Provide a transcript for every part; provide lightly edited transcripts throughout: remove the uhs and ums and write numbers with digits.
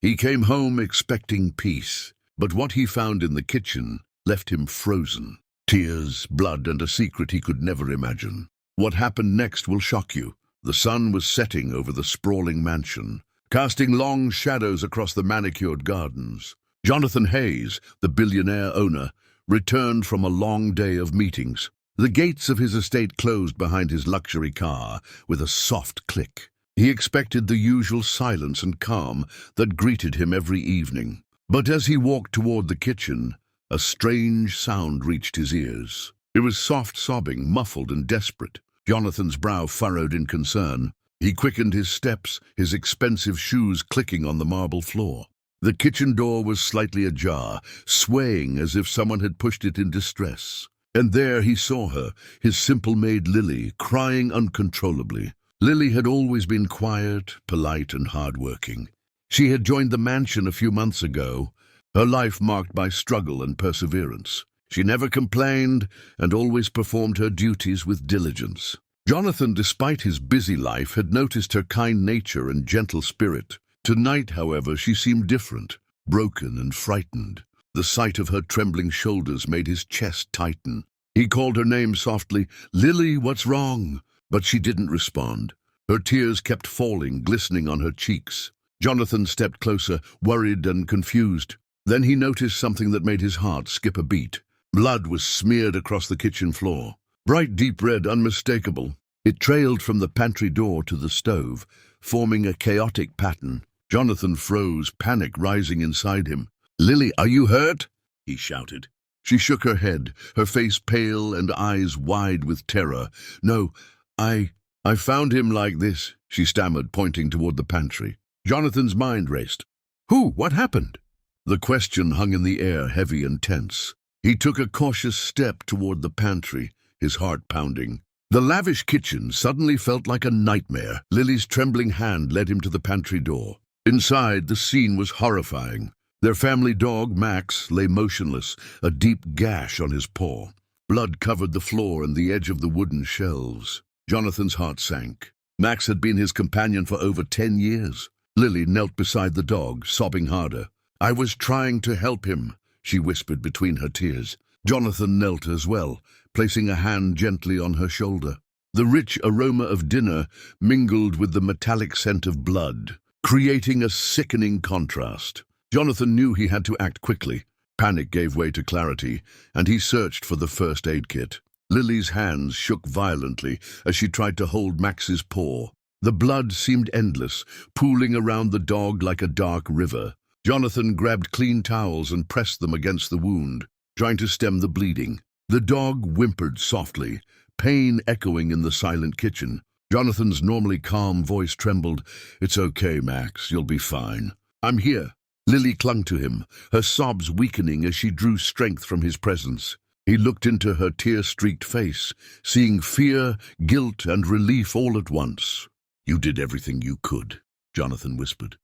He came home expecting peace, but what he found in the kitchen left him frozen. Tears, blood, and a secret he could never imagine. What happened next will shock you. The sun was setting over the sprawling mansion, casting long shadows across the manicured gardens. Jonathan Hayes, the billionaire owner, returned from a long day of meetings. The gates of his estate closed behind his luxury car with a soft click. He expected the usual silence and calm that greeted him every evening. But as he walked toward the kitchen, a strange sound reached his ears. It was soft sobbing, muffled and desperate. Jonathan's brow furrowed in concern. He quickened his steps, his expensive shoes clicking on the marble floor. The kitchen door was slightly ajar, swaying as if someone had pushed it in distress. And there he saw her, his simple maid Lily, crying uncontrollably. Lily had always been quiet, polite, and hard-working. She had joined the mansion a few months ago, her life marked by struggle and perseverance. She never complained and always performed her duties with diligence. Jonathan, despite his busy life, had noticed her kind nature and gentle spirit. Tonight, however, she seemed different, broken and frightened. The sight of her trembling shoulders made his chest tighten. He called her name softly, "Lily, what's wrong?" But she didn't respond. Her tears kept falling, glistening on her cheeks. Jonathan stepped closer, worried and confused. Then he noticed something that made his heart skip a beat. Blood was smeared across the kitchen floor. Bright deep red, unmistakable. It trailed from the pantry door to the stove, forming a chaotic pattern. Jonathan froze, panic rising inside him. "Lily, are you hurt?" he shouted. She shook her head, her face pale and eyes wide with terror. "No, I found him like this," she stammered, pointing toward the pantry. Jonathan's mind raced. "Who? What happened?" The question hung in the air, heavy and tense. He took a cautious step toward the pantry, his heart pounding. The lavish kitchen suddenly felt like a nightmare. Lily's trembling hand led him to the pantry door. Inside, the scene was horrifying. Their family dog, Max, lay motionless, a deep gash on his paw. Blood covered the floor and the edge of the wooden shelves. Jonathan's heart sank. Max had been his companion for over 10 years. Lily knelt beside the dog, sobbing harder. "I was trying to help him," she whispered between her tears. Jonathan knelt as well, placing a hand gently on her shoulder. The rich aroma of dinner mingled with the metallic scent of blood, creating a sickening contrast. Jonathan knew he had to act quickly. Panic gave way to clarity, and he searched for the first aid kit. Lily's hands shook violently as she tried to hold Max's paw. The blood seemed endless, pooling around the dog like a dark river. Jonathan grabbed clean towels and pressed them against the wound, trying to stem the bleeding. The dog whimpered softly, pain echoing in the silent kitchen. Jonathan's normally calm voice trembled. "It's okay, Max. You'll be fine. I'm here." Lily clung to him, her sobs weakening as she drew strength from his presence. He looked into her tear-streaked face, seeing fear, guilt, and relief all at once. "You did everything you could," Jonathan whispered.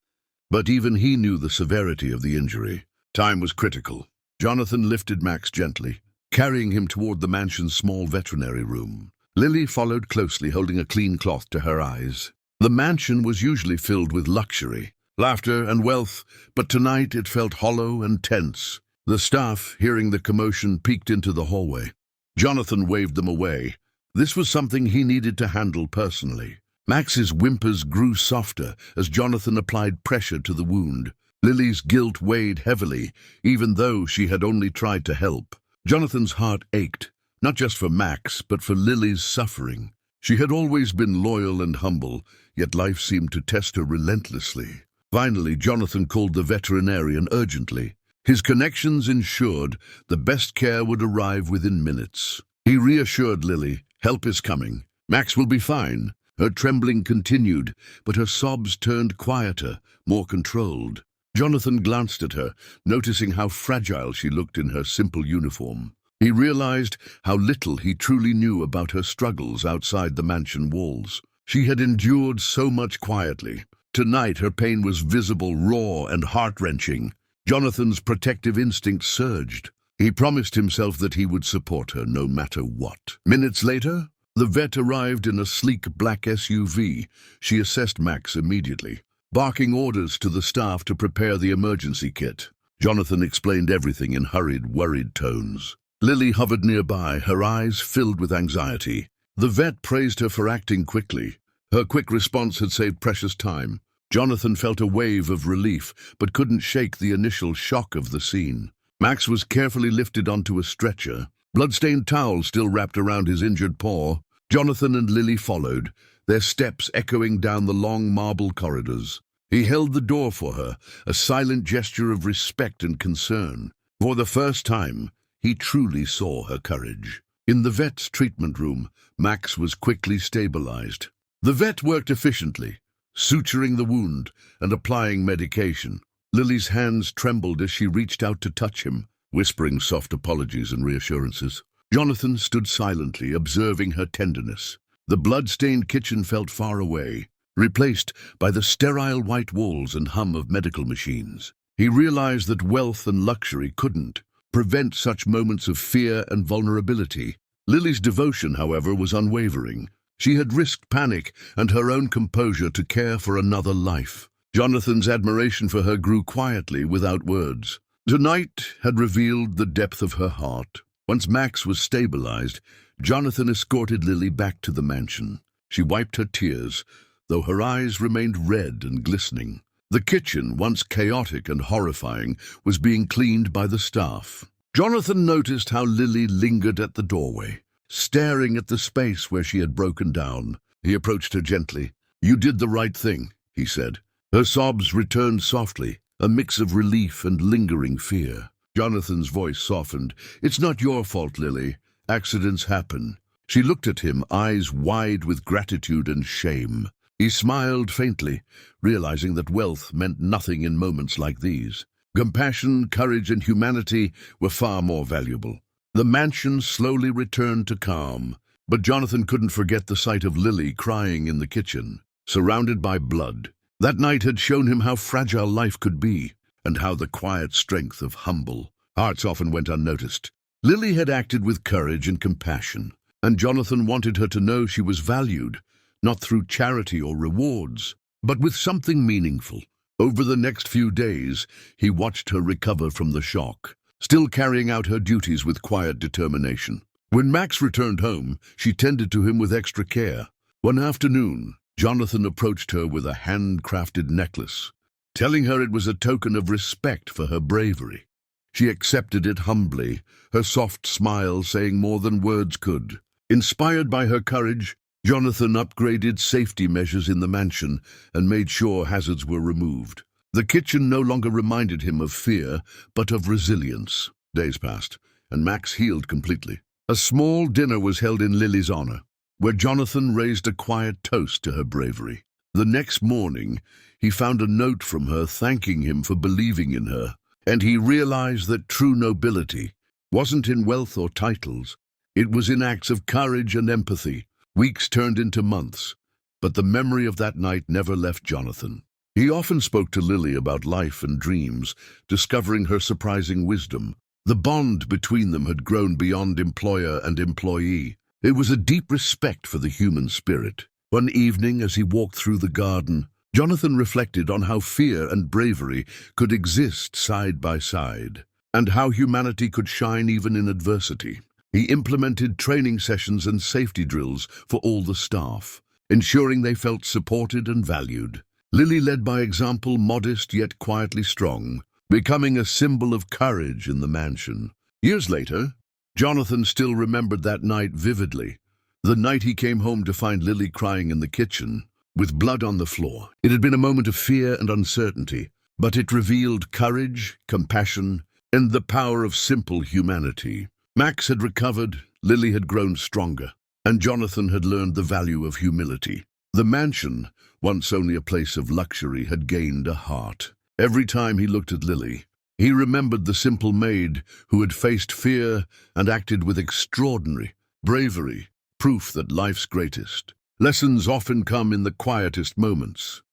But even he knew the severity of the injury. Time was critical. Jonathan lifted Max gently, carrying him toward the mansion's small veterinary room. Lily followed closely, holding a clean cloth to her eyes. The mansion was usually filled with luxury, laughter, and wealth, but tonight it felt hollow and tense. The staff, hearing the commotion, peeked into the hallway. Jonathan waved them away. This was something he needed to handle personally. Max's whimpers grew softer as Jonathan applied pressure to the wound. Lily's guilt weighed heavily, even though she had only tried to help. Jonathan's heart ached, not just for Max, but for Lily's suffering. She had always been loyal and humble, yet life seemed to test her relentlessly. Finally, Jonathan called the veterinarian urgently. His connections ensured the best care would arrive within minutes. He reassured Lily, "Help is coming. Max will be fine." Her trembling continued, but her sobs turned quieter, more controlled. Jonathan glanced at her, noticing how fragile she looked in her simple uniform. He realized how little he truly knew about her struggles outside the mansion walls. She had endured so much quietly. Tonight her pain was visible, raw, and heart-wrenching. Jonathan's protective instinct surged. He promised himself that he would support her no matter what. Minutes later, the vet arrived in a sleek black SUV. She assessed Max immediately. barking orders to the staff to prepare the emergency kit. Jonathan explained everything in hurried, worried tones. Lily hovered nearby, her eyes filled with anxiety. The vet praised her for acting quickly. Her quick response had saved precious time. Jonathan felt a wave of relief, but couldn't shake the initial shock of the scene. Max was carefully lifted onto a stretcher, blood-stained towel still wrapped around his injured paw. Jonathan and Lily followed, their steps echoing down the long marble corridors. He held the door for her, a silent gesture of respect and concern. For the first time, he truly saw her courage. In the vet's treatment room, Max was quickly stabilized. The vet worked efficiently, suturing the wound and applying medication. Lily's hands trembled as she reached out to touch him, whispering soft apologies and reassurances. Jonathan stood silently, observing her tenderness. The blood-stained kitchen felt far away, replaced by the sterile white walls and hum of medical machines. He realized that wealth and luxury couldn't prevent such moments of fear and vulnerability. Lily's devotion, however, was unwavering. She had risked panic and her own composure to care for another life. Jonathan's admiration for her grew quietly, without words. Tonight had revealed the depth of her heart. Once Max was stabilized, Jonathan escorted Lily back to the mansion. She wiped her tears, though her eyes remained red and glistening. The kitchen, once chaotic and horrifying, was being cleaned by the staff. Jonathan noticed how Lily lingered at the doorway, staring at the space where she had broken down. He approached her gently. "You did the right thing," he said. Her sobs returned softly, a mix of relief and lingering fear. Jonathan's voice softened. "It's not your fault, Lily. Accidents happen." She looked at him, eyes wide with gratitude and shame. He smiled faintly, realizing that wealth meant nothing in moments like these. Compassion, courage, and humanity were far more valuable. The mansion slowly returned to calm, but Jonathan couldn't forget the sight of Lily crying in the kitchen, surrounded by blood. That night had shown him how fragile life could be, and how the quiet strength of humble hearts often went unnoticed. Lily had acted with courage and compassion, and Jonathan wanted her to know she was valued, not through charity or rewards, but with something meaningful. Over the next few days, he watched her recover from the shock, still carrying out her duties with quiet determination. When Max returned home, she tended to him with extra care. One afternoon, Jonathan approached her with a handcrafted necklace, telling her it was a token of respect for her bravery. She accepted it humbly, her soft smile saying more than words could. Inspired by her courage, Jonathan upgraded safety measures in the mansion and made sure hazards were removed. The kitchen no longer reminded him of fear, but of resilience. Days passed, and Max healed completely. A small dinner was held in Lily's honor, where Jonathan raised a quiet toast to her bravery. The next morning, he found a note from her thanking him for believing in her, and he realized that true nobility wasn't in wealth or titles. It was in acts of courage and empathy. Weeks turned into months, but the memory of that night never left Jonathan. He often spoke to Lily about life and dreams, discovering her surprising wisdom. The bond between them had grown beyond employer and employee. It was a deep respect for the human spirit. One evening, as he walked through the garden, Jonathan reflected on how fear and bravery could exist side by side, and how humanity could shine even in adversity. He implemented training sessions and safety drills for all the staff, ensuring they felt supported and valued. Lily led by example, modest yet quietly strong, becoming a symbol of courage in the mansion. Years later, Jonathan still remembered that night vividly. The night he came home to find Lily crying in the kitchen, with blood on the floor. It had been a moment of fear and uncertainty, but it revealed courage, compassion, and the power of simple humanity. Max had recovered, Lily had grown stronger, and Jonathan had learned the value of humility. The mansion, once only a place of luxury, had gained a heart. Every time he looked at Lily, he remembered the simple maid who had faced fear and acted with extraordinary bravery, proof that life's greatest lessons often come in the quietest moments.